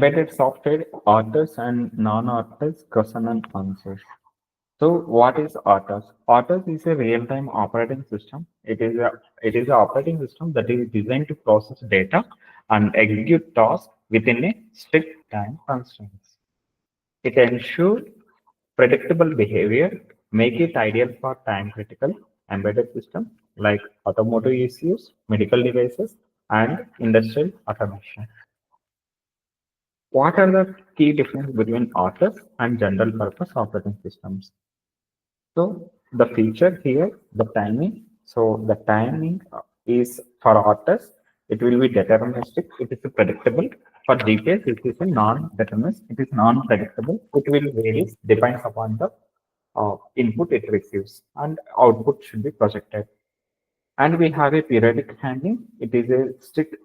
Embedded software, RTOS and non-RTOS question and answers. So what is RTOS? RTOS is a real-time operating system. It is an operating system that is designed to process data and execute tasks within a strict time constraints. It ensures predictable behavior, make it ideal for time-critical embedded systems like automotive ECUs, medical devices, and industrial automation. What are the key differences between RTOS and general purpose operating systems? So the feature here, the timing. So the timing is for RTOS, it will be deterministic. It is predictable. For GPS, it is a non-deterministic. It is non-predictable. It will vary depends upon the input it receives, and output should be projected. And we have a periodic handling. It is a strict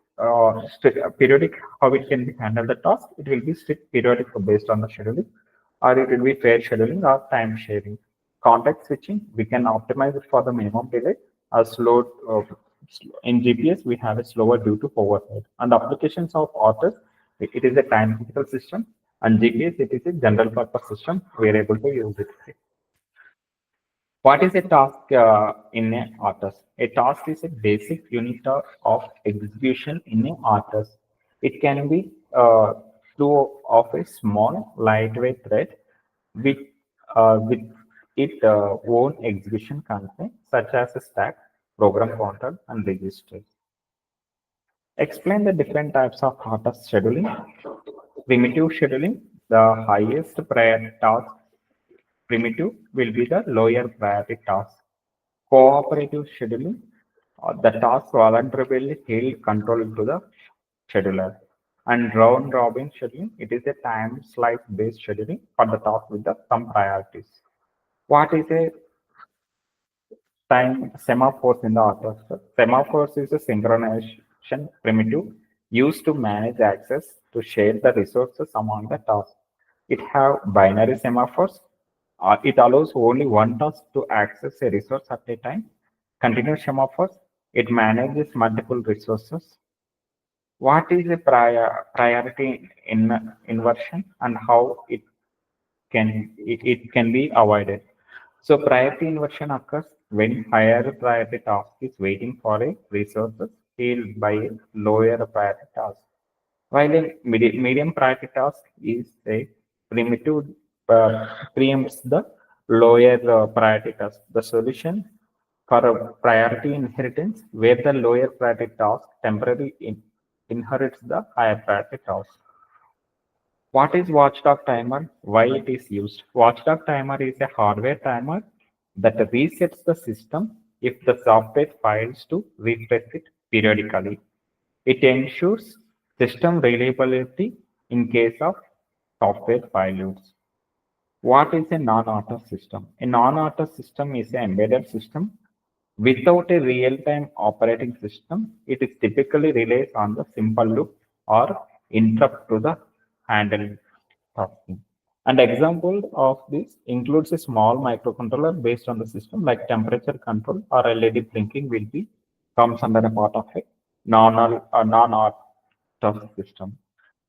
periodic how it can be handled the task. It will be strict periodic based on the scheduling, or it will be fair scheduling or time sharing. Context switching, we can optimize it for the minimum delay. A slow in GPS we have a slower due to overhead. And applications of autos, it is a time critical system, and GPS it is a general purpose system. We are able to use it. What is a task in a RTOS? A task is a basic unit of execution in a RTOS. It can be through of a small lightweight thread with with its own execution content, such as a stack, program counter, and registers. Explain the different types of RTOS scheduling. Primitive scheduling, the highest priority task primitive will be the lower priority task. Cooperative scheduling, the task voluntarily held control to the scheduler. And round robin scheduling, it is a time slice based scheduling for the task with the some priorities. What is a time semaphores in the orchestra? Semaphores is a synchronization primitive used to manage access to share the resources among the tasks. It have binary semaphores. It allows only one task to access a resource at a time. Continuous semaphores, it manages multiple resources. What is a priority inversion and how it can be avoided? So priority inversion occurs when higher priority task is waiting for a resources held by a lower priority task. While a medium priority task is a primitive preempts the lower priority task. The solution for a priority inheritance where the lower priority task temporarily inherits the higher priority task. What is watchdog timer? Why it is used? Watchdog timer is a hardware timer that resets the system if the software fails to refresh it periodically. It ensures system reliability in case of software failures. What is a non-auto system? A non-auto system is an embedded system without a real-time operating system. It is typically relies on the simple loop or interrupt to the handling tasking. And example of this includes a small microcontroller based on the system like temperature control or LED blinking will be comes under a part of a non-auto system.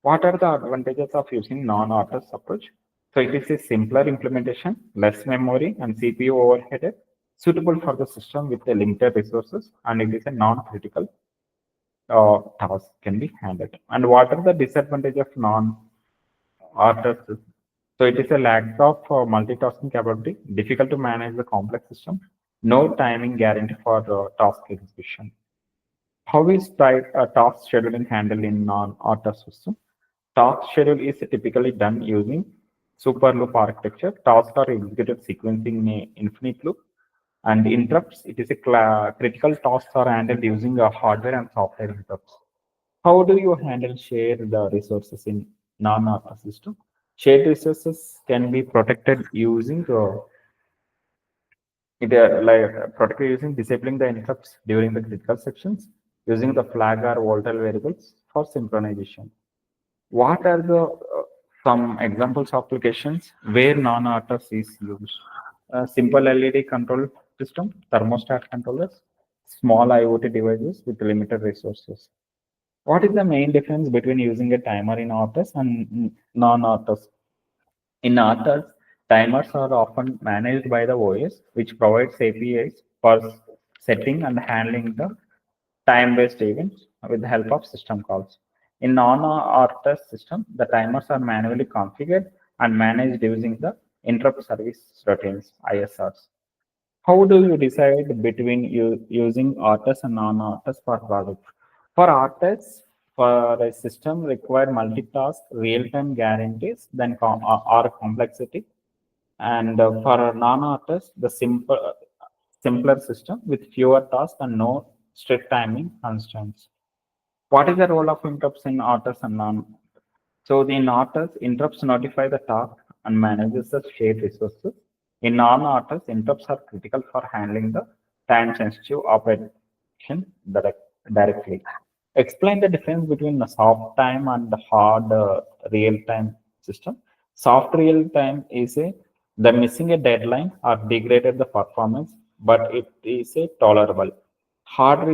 What are the advantages of using non-auto approach? So it is a simpler implementation, less memory and CPU overhead, suitable for the system with the limited resources, and it is a non-critical task can be handled. And what are the disadvantages of non-auto system? So it is a lack of multitasking capability, difficult to manage the complex system, no timing guarantee for the task execution. How is task scheduling handled in non-auto system? Task schedule is typically done using super loop architecture. Tasks are executed sequencing in a infinite loop, and interrupts, it is a critical tasks are handled using a hardware and software interrupts. How do you handle share the resources in non-auto system? Shared resources can be protected using protected using disabling the interrupts during the critical sections, using the flag or volatile variables for synchronization. What are the some examples of applications where non-RTOS is used? Simple LED control system, thermostat controllers, small IoT devices with limited resources. What is the main difference between using a timer in RTOS and non-RTOS? In RTOS, timers are often managed by the OS, which provides APIs for setting and handling the time-based events with the help of system calls. In non-RTOS system, the timers are manually configured and managed using the interrupt service routines, ISRs. How do you decide between using RTOS and non-RTOS for project? For RTOS, for a system require multitask, real-time guarantees, then or complexity. And for non-RTOS, the simpler system with fewer tasks and no strict timing constraints. What is the role of interrupts in RTOS and non? So in RTOS, interrupts notify the task and manages the shared resources. In non-RTOS, interrupts are critical for handling the time-sensitive operation directly. Explain the difference between the soft time and the hard real-time system. Soft real-time is the missing a deadline or degraded the performance, but it is a tolerable. Hard